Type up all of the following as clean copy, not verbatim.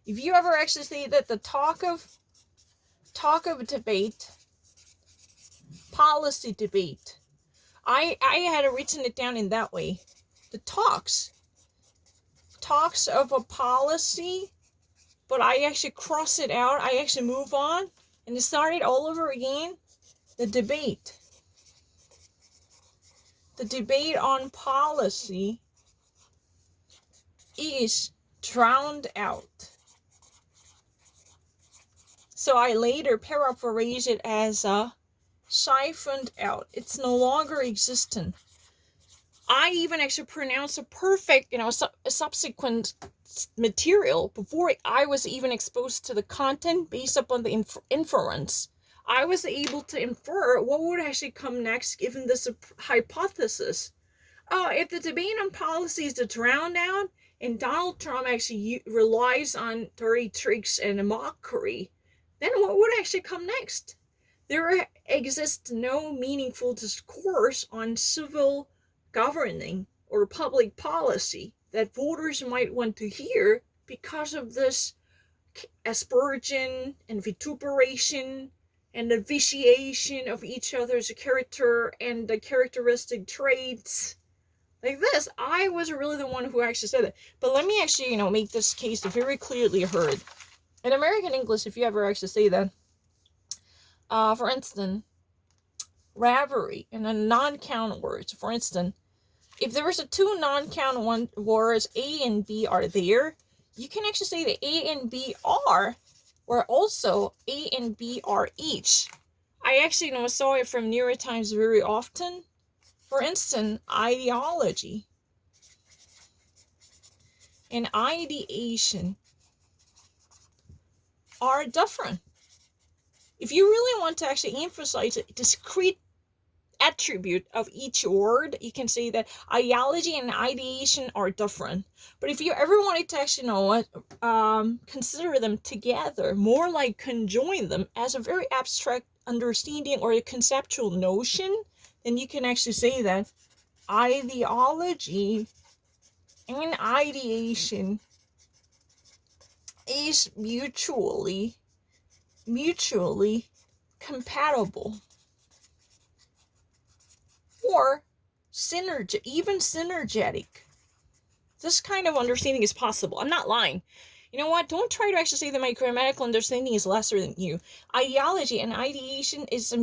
If you ever actually see that the talk of debate, policy debate, I had written it down in that way. The talks of a policy, but I actually cross it out. I actually move on and start it all over again. The debate on policy is drowned out. So I later paraphrase it as siphoned out. It's no longer existent. I even actually pronounced a perfect, subsequent material before I was even exposed to the content based upon the inference. I was able to infer what would actually come next given this hypothesis. Oh, if the debate on policy is drowned out and Donald Trump actually relies on dirty tricks and mockery, then what would actually come next? There exists no meaningful discourse on civil governing or public policy that voters might want to hear because of this aspersion and vituperation and the vitiation of each other's character and the characteristic traits. Like this, I was really the one who actually said it. But let me actually, make this case very clearly heard. In American English, if you ever actually say that, for instance, rivalry and a non-count words. For instance, if there was a two non-count words, A and B are there, you can actually say that A and B are, or also A and B are each. I actually saw it from New York Times very often. For instance, ideology and ideation are different. If you really want to actually emphasize a discrete attribute of each word, you can say that ideology and ideation are different. But if you ever wanted to actually consider them together, more like conjoin them as a very abstract understanding or a conceptual notion, then you can actually say that ideology and ideation is mutually compatible, or even synergetic. This kind of understanding is possible. I'm not lying. You know what? Don't try to actually say that my grammatical understanding is lesser than you. Ideology and ideation is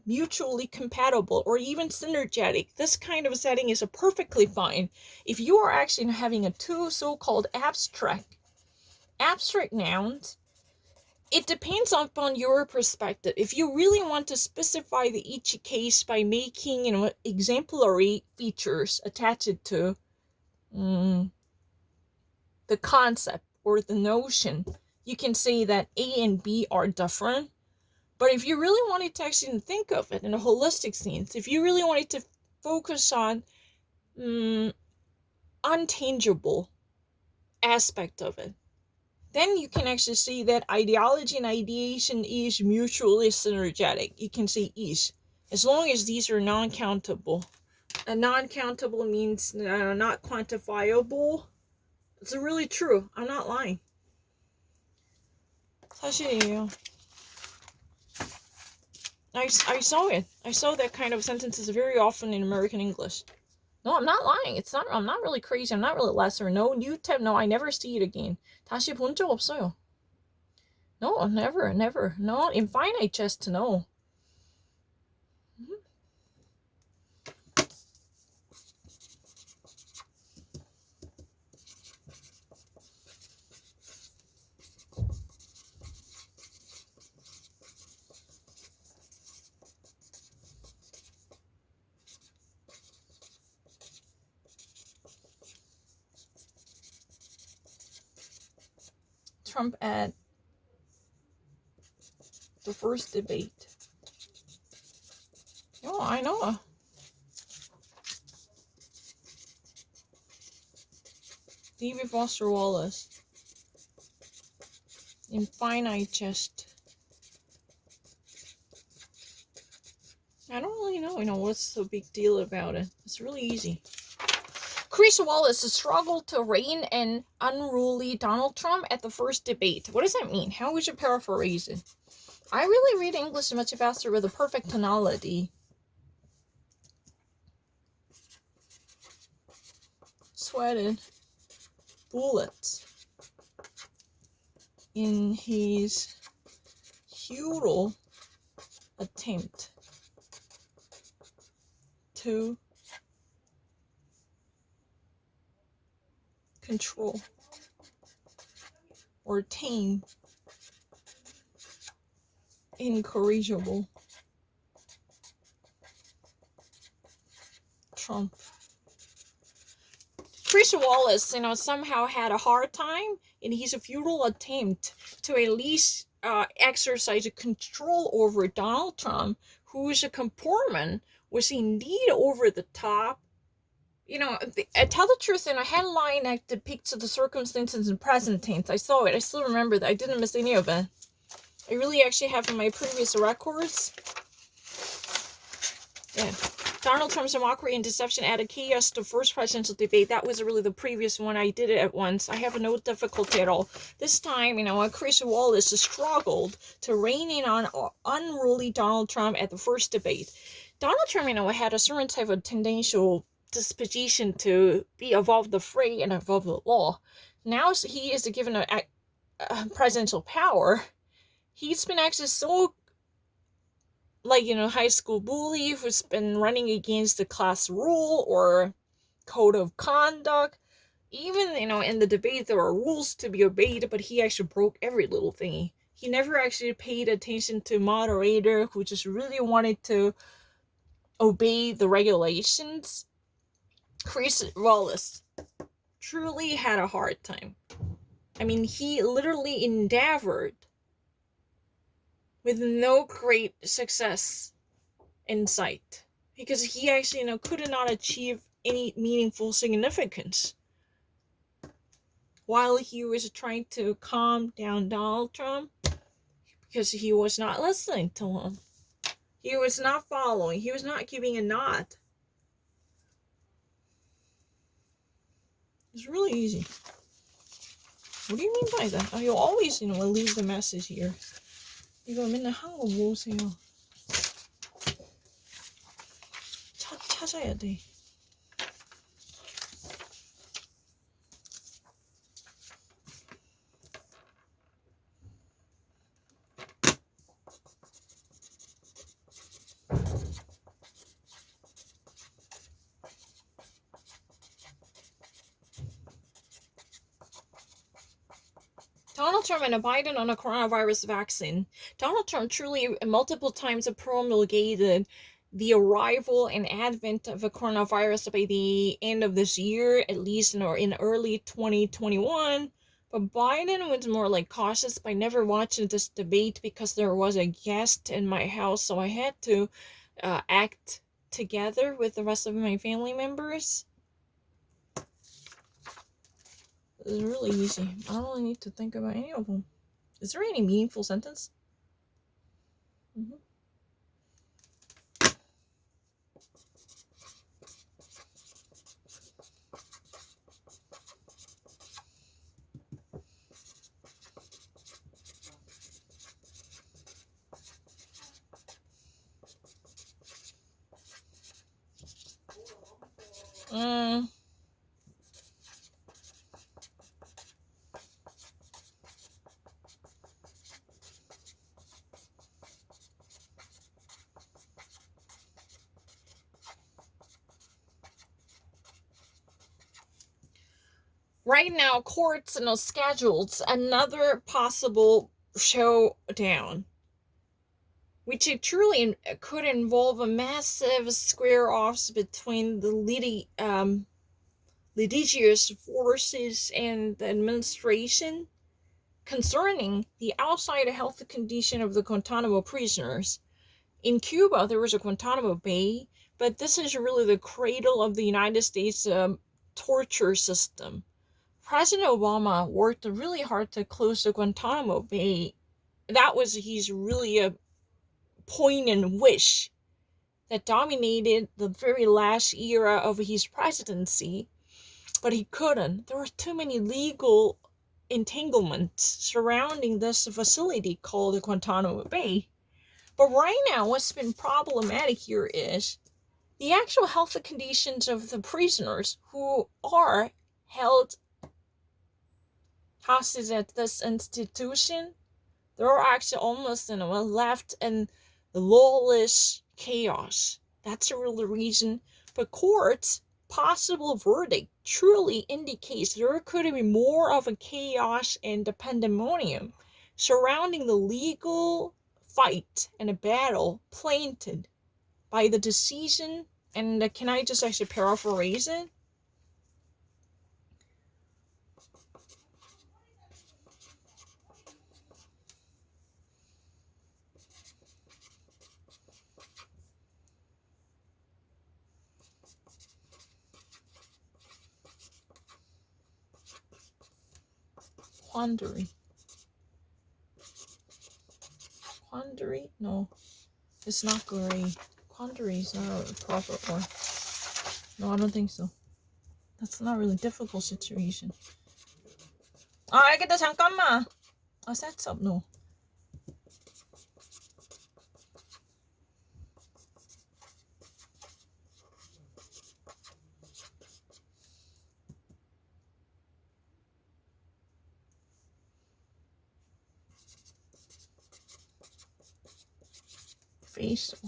mutually compatible or even synergetic. This kind of setting is perfectly fine. If you are actually having a two so-called abstract nouns, it depends upon your perspective. If you really want to specify each case by making exemplary features attached to the concept or the notion, you can say that A and B are different. But if you really wanted to actually think of it in a holistic sense, if you really wanted to focus on untangible aspect of it, then you can actually see that ideology and ideation is mutually synergetic. You can say is, as long as these are non-countable. And non-countable means not quantifiable. It's really true. I'm not lying. 사실이에요. I saw it. I saw that kind of sentences very often in American English. No, I'm not lying. I'm not really crazy. I'm not really lesser. No, new tab. No, I never see it again. 다시 본 적 없어요. No, never. No, infinite jest, no. Trump at the first debate. Oh, I know. David Foster Wallace. Infinite jest. I don't really know, what's the big deal about it. It's really easy. Chris Wallace struggled to rein in unruly Donald Trump at the first debate. What does that mean? How would you paraphrase it? I really read English much faster with a perfect tonality. Sweated bullets in his futile attempt to control or tame incorrigible Trump. Chris Wallace, somehow had a hard time in his futile attempt to at least exercise control over Donald Trump, whose comportment was indeed over the top. Tell the truth, in a headline that depicts the circumstances in present tense. I saw it. I still remember that. I didn't miss any of it. I really actually have in my previous records. Yeah. Donald Trump's mockery and deception added chaos to the first presidential debate. That was really the previous one. I did it at once. I have no difficulty at all. This time, Chris Wallace struggled to rein in on unruly Donald Trump at the first debate. Donald Trump, had a certain type of tendential disposition to be above the fray and above the law. Now he is given a presidential power. He's been actually so high school bully who's been running against the class rule or code of conduct. Even, in the debate, there are rules to be obeyed, but he actually broke every little thing. He never actually paid attention to moderator who just really wanted to obey the regulations. Chris Wallace truly had a hard time. He literally endeavored with no great success in sight, because he actually, could not achieve any meaningful significance while he was trying to calm down Donald Trump, because he was not listening to him. He was not following. He was not giving a nod. It's really easy. What do you mean by that? You'll always, leave the message here. 이거 맨날 한국 모으세요. 찾아야 돼. Donald Trump and Biden on a coronavirus vaccine. Donald Trump truly multiple times promulgated the arrival and advent of a coronavirus by the end of this year, at least in early 2021. But Biden was more cautious by never watching this debate because there was a guest in my house, so I had to act together with the rest of my family members. It's really easy. I don't really need to think about any of them. Is there any meaningful sentence? Mm-hmm. Right now, courts scheduled another possible showdown, which it truly could involve a massive square-offs between the litigious forces and the administration concerning the outside health condition of the Guantanamo prisoners. In Cuba, there was a Guantanamo Bay, but this is really the cradle of the United States torture system. President Obama worked really hard to close the Guantanamo Bay. That was his really a poignant wish that dominated the very last era of his presidency. but he couldn't. There were too many legal entanglements surrounding this facility called the Guantanamo Bay. But right now, what's been problematic here is the actual health conditions of the prisoners who are held hostage at this institution. They're actually almost left in lawless chaos. That's the real reason. But court's possible verdict truly indicates there could be more of a chaos and a pandemonium surrounding the legal fight and a battle planted by the decision. And can I just actually paraphrase it? Quandary. Quandary? No, it's not gray. Quandary is not a proper word. No, I don't think so. That's not really difficult situation. 알겠다. 잠깐만. Sets up. No. Facial.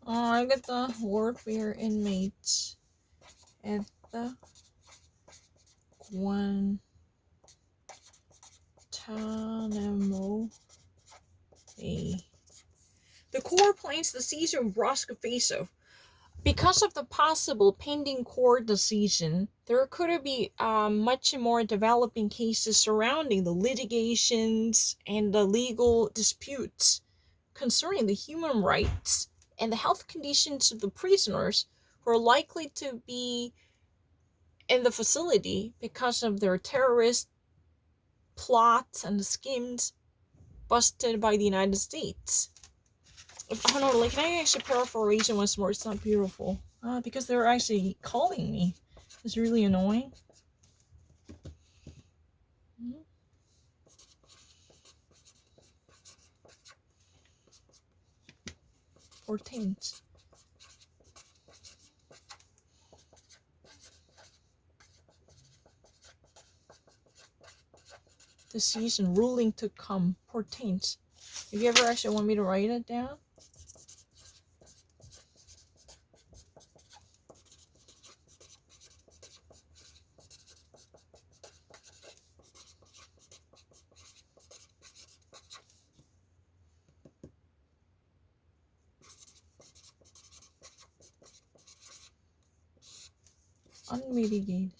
알겠다. Warfare inmates at the Guantanamo Bay. The court plans the seizure of Roscoe Faso. Because of the possible pending court decision, there could be much more developing cases surrounding the litigations and the legal disputes concerning the human rights and the health conditions of the prisoners who are likely to be in the facility because of their terrorist plots and schemes busted by the United States. I don't know, like, can I actually paraphrase it once more? It's not beautiful. Because they're actually calling me. It's really annoying. 14th. Decision ruling to come. 14th. If you ever actually want me to write it down. Unmitigated.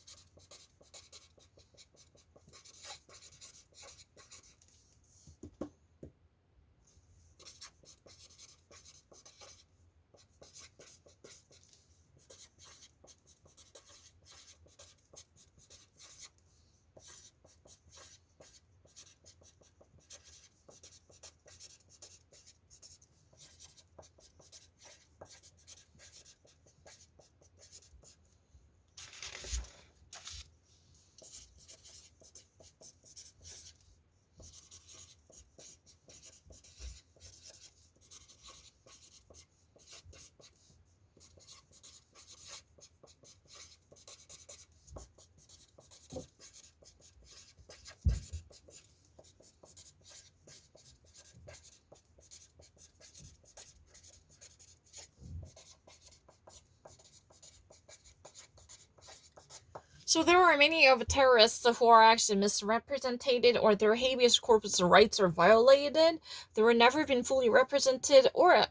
So there are many of terrorists who are actually misrepresented, or their habeas corpus rights are violated. They were never been fully represented, or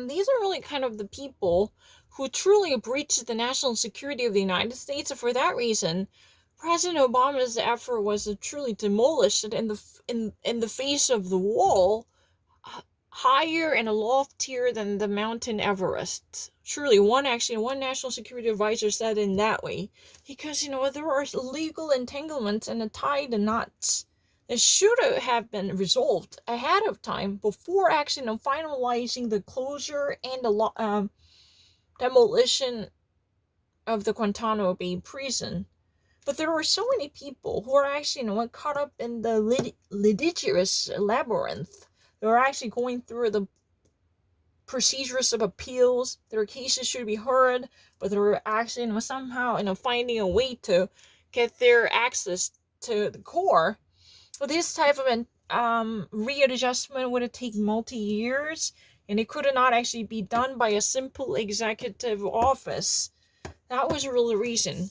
these are really kind of the people who truly breached the national security of the United States. For that reason, President Obama's effort was truly demolished in the face of the wall. higher and loftier than the mountain Everest. Truly, one national security advisor said in that way. Because, there are legal entanglements and tied knots that should have been resolved ahead of time before actually finalizing the closure and the demolition of the Guantanamo Bay prison. But there are so many people who are actually, caught up in the litigious labyrinth. They're actually going through the procedures of appeals. Their cases should be heard, but they're actually, somehow, finding a way to get their access to the core. But this type of readjustment would take multi-years, and it could not actually be done by a simple executive office. That was really the reason.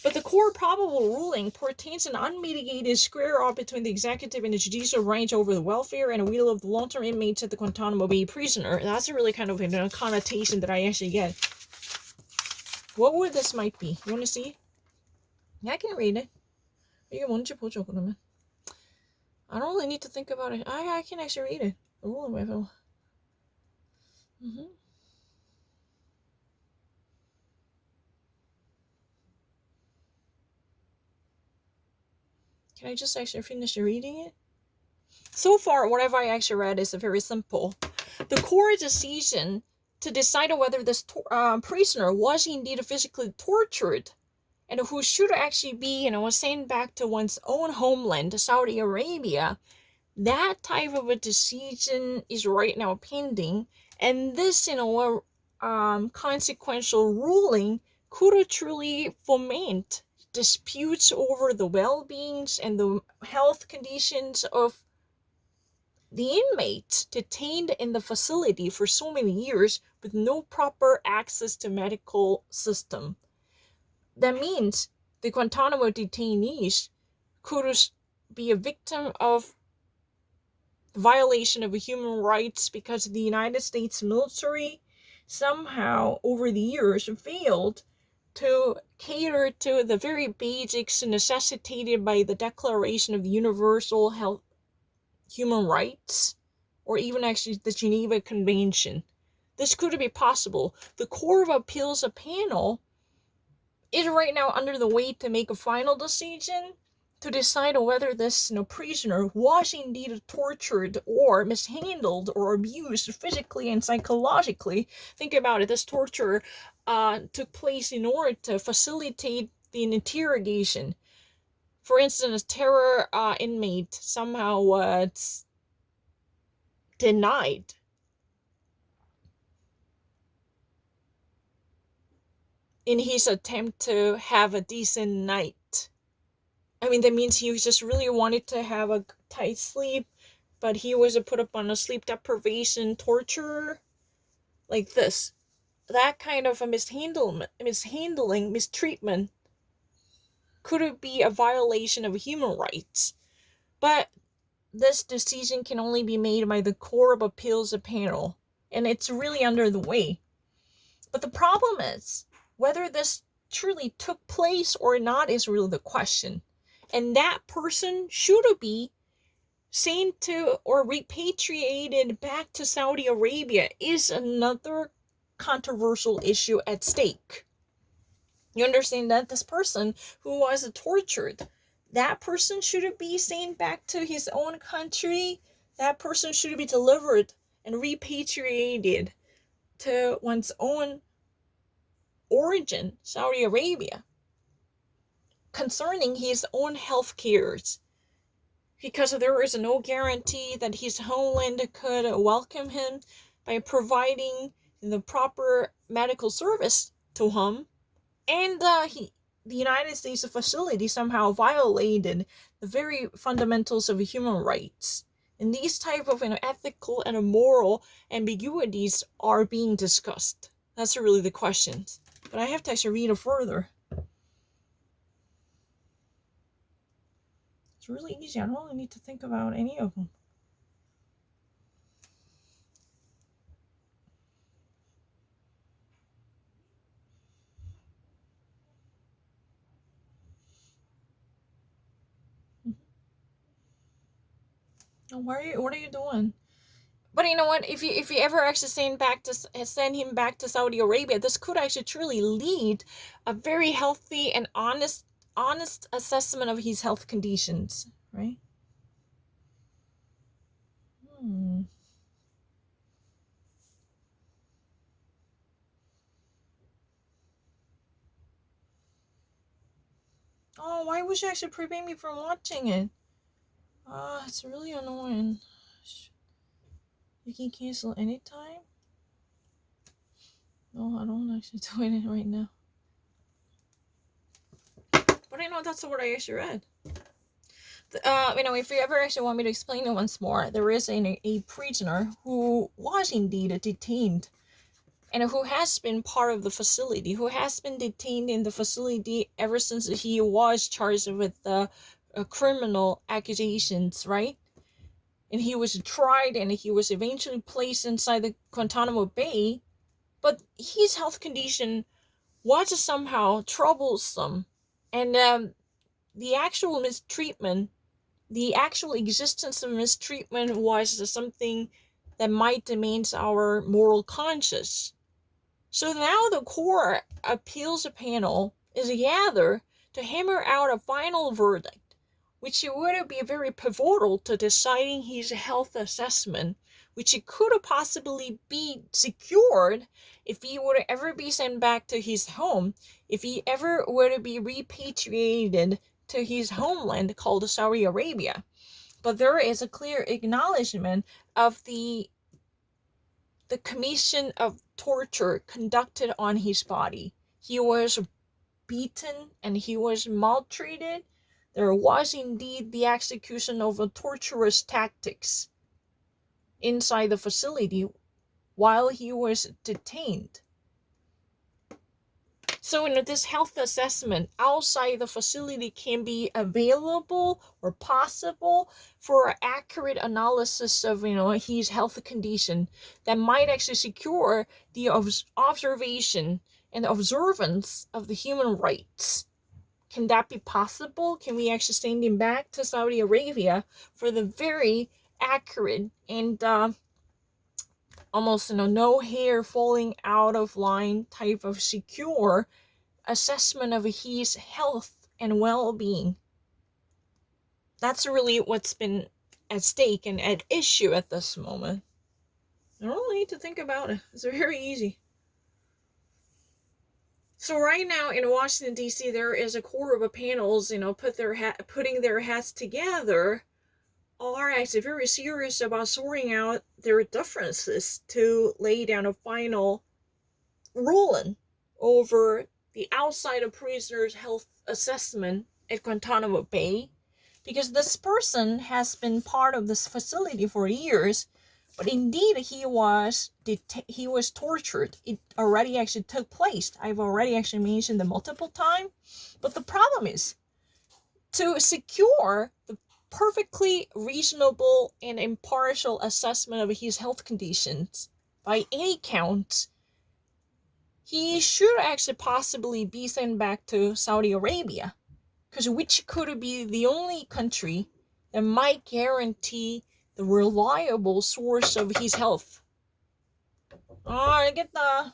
But the core probable ruling pertains an unmitigated square-off between the executive and the judicial branch over the welfare and will of the long-term inmates at the Guantanamo Bay prisoner. That's a really kind of connotation that I actually get. What would this might be? You want to see? Yeah, I can read it. 이게 뭔지 보죠, 그러면. I don't really need to think about it. I can actually read it. Oh, my God. Can I just actually finish reading it? So far, whatever I actually read is very simple. The core decision to decide whether this prisoner was indeed physically tortured and who should actually be, sent back to one's own homeland, Saudi Arabia, that type of a decision is right now pending. And this, consequential ruling could truly foment disputes over the well-beings and the health conditions of the inmates detained in the facility for so many years with no proper access to medical system. That means the Guantanamo detainees could be a victim of violation of human rights because the United States military somehow over the years failed to cater to the very basics necessitated by the Declaration of Universal Human Rights, or even actually the Geneva Convention. This could be possible. The Court of Appeals panel is right now under the way to make a final decision to decide whether this prisoner was indeed tortured or mishandled or abused physically and psychologically. Think about it. This torture took place in order to facilitate the interrogation. For instance, a terror inmate somehow was denied in his attempt to have a decent night. I mean, that means he just really wanted to have a tight sleep, but he was put up on a sleep deprivation torture like this. That kind of a mishandling, mistreatment could be a violation of human rights. But this decision can only be made by the Court of Appeals panel, and it's really under the way. But the problem is, whether this truly took place or not is really the question. And that person should be sent to or repatriated back to Saudi Arabia is another controversial issue at stake. You understand that this person who was tortured, that person should be sent back to his own country. That person should be delivered and repatriated to one's own origin, Saudi Arabia, concerning his own health cares, because there is no guarantee that his homeland could welcome him by providing the proper medical service to him, and the United States facility somehow violated the very fundamentals of human rights. And these type of ethical and moral ambiguities are being discussed. That's really the questions. But I have to actually read it further. It's really easy. I don't really need to think about any of them. What are you doing? But you know what? If you ever actually send him back to Saudi Arabia, this could actually truly lead a very healthy and honest assessment of his health conditions, right? Hmm. Oh, why would you actually prevent me from watching it? Ah, it's really annoying. You can cancel anytime? No, I don't actually doing it right now. But I know that's what I actually read. If you ever actually want me to explain it once more, there is a prisoner who was indeed detained and who has been part of the facility, who has been detained in the facility ever since he was charged with criminal accusations, right? And he was tried and he was eventually placed inside the Guantanamo Bay, but his health condition was somehow troublesome. And the actual mistreatment, the actual existence of mistreatment was something that might demean our moral conscience. So now the court appeals panel is gathered to hammer out a final verdict, which would be very pivotal to deciding his health assessment, which it could possibly be secured if he would ever be sent back to his home, if he ever were to be repatriated to his homeland called Saudi Arabia. But there is a clear acknowledgement of the commission of torture conducted on his body. He was beaten and he was maltreated. There was indeed the execution of a torturous tactics inside the facility while he was detained. So, this health assessment outside the facility can be available or possible for accurate analysis of, his health condition that might actually secure the observation and observance of the human rights. Can that be possible? Can we actually send him back to Saudi Arabia for the very accurate and almost no hair falling out of line type of secure assessment of his health and well-being? That's really what's been at stake and at issue at this moment. I don't need to think about it. It's very easy. So right now in Washington D.C., there is a core of panels, putting their hats together, are actually very serious about sorting out their differences to lay down a final ruling over the outside of prisoners' health assessment at Guantanamo Bay, because this person has been part of this facility for years, but indeed he was tortured. It already actually took place. I've already actually mentioned it multiple times. But the problem is to secure the perfectly reasonable and impartial assessment of his health conditions by any count, he should actually possibly be sent back to Saudi Arabia, because which could be the only country that might guarantee the reliable source of his health. 알겠다.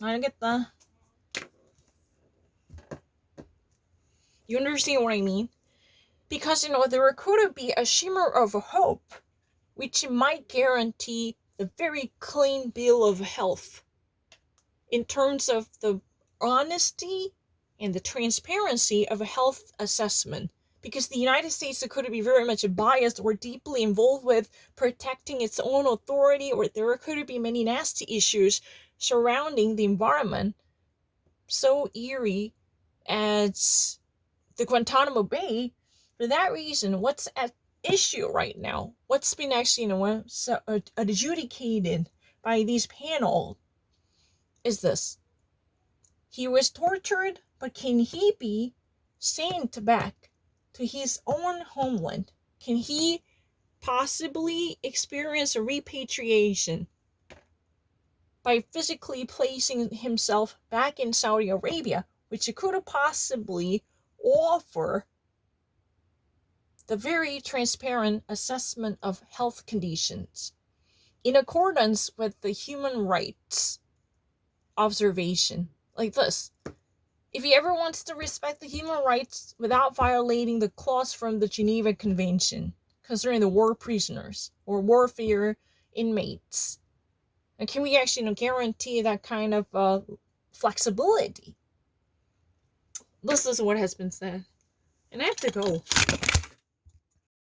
알겠다. You understand what I mean? Because, there could be a shimmer of hope, which might guarantee the very clean bill of health in terms of the honesty and the transparency of a health assessment. Because the United States could be very much biased or deeply involved with protecting its own authority, or there could be many nasty issues surrounding the environment so eerie as the Guantanamo Bay. For that reason, what's at issue right now, what's been actually adjudicated by these panels is this: he was tortured, but can he be sent back to his own homeland? Can he possibly experience a repatriation by physically placing himself back in Saudi Arabia, which could possibly offer the very transparent assessment of health conditions in accordance with the human rights observation. Like this. If he ever wants to respect the human rights without violating the clause from the Geneva Convention concerning the war prisoners or warfare inmates, and can we actually guarantee that kind of flexibility? This is what has been said. And I have to go.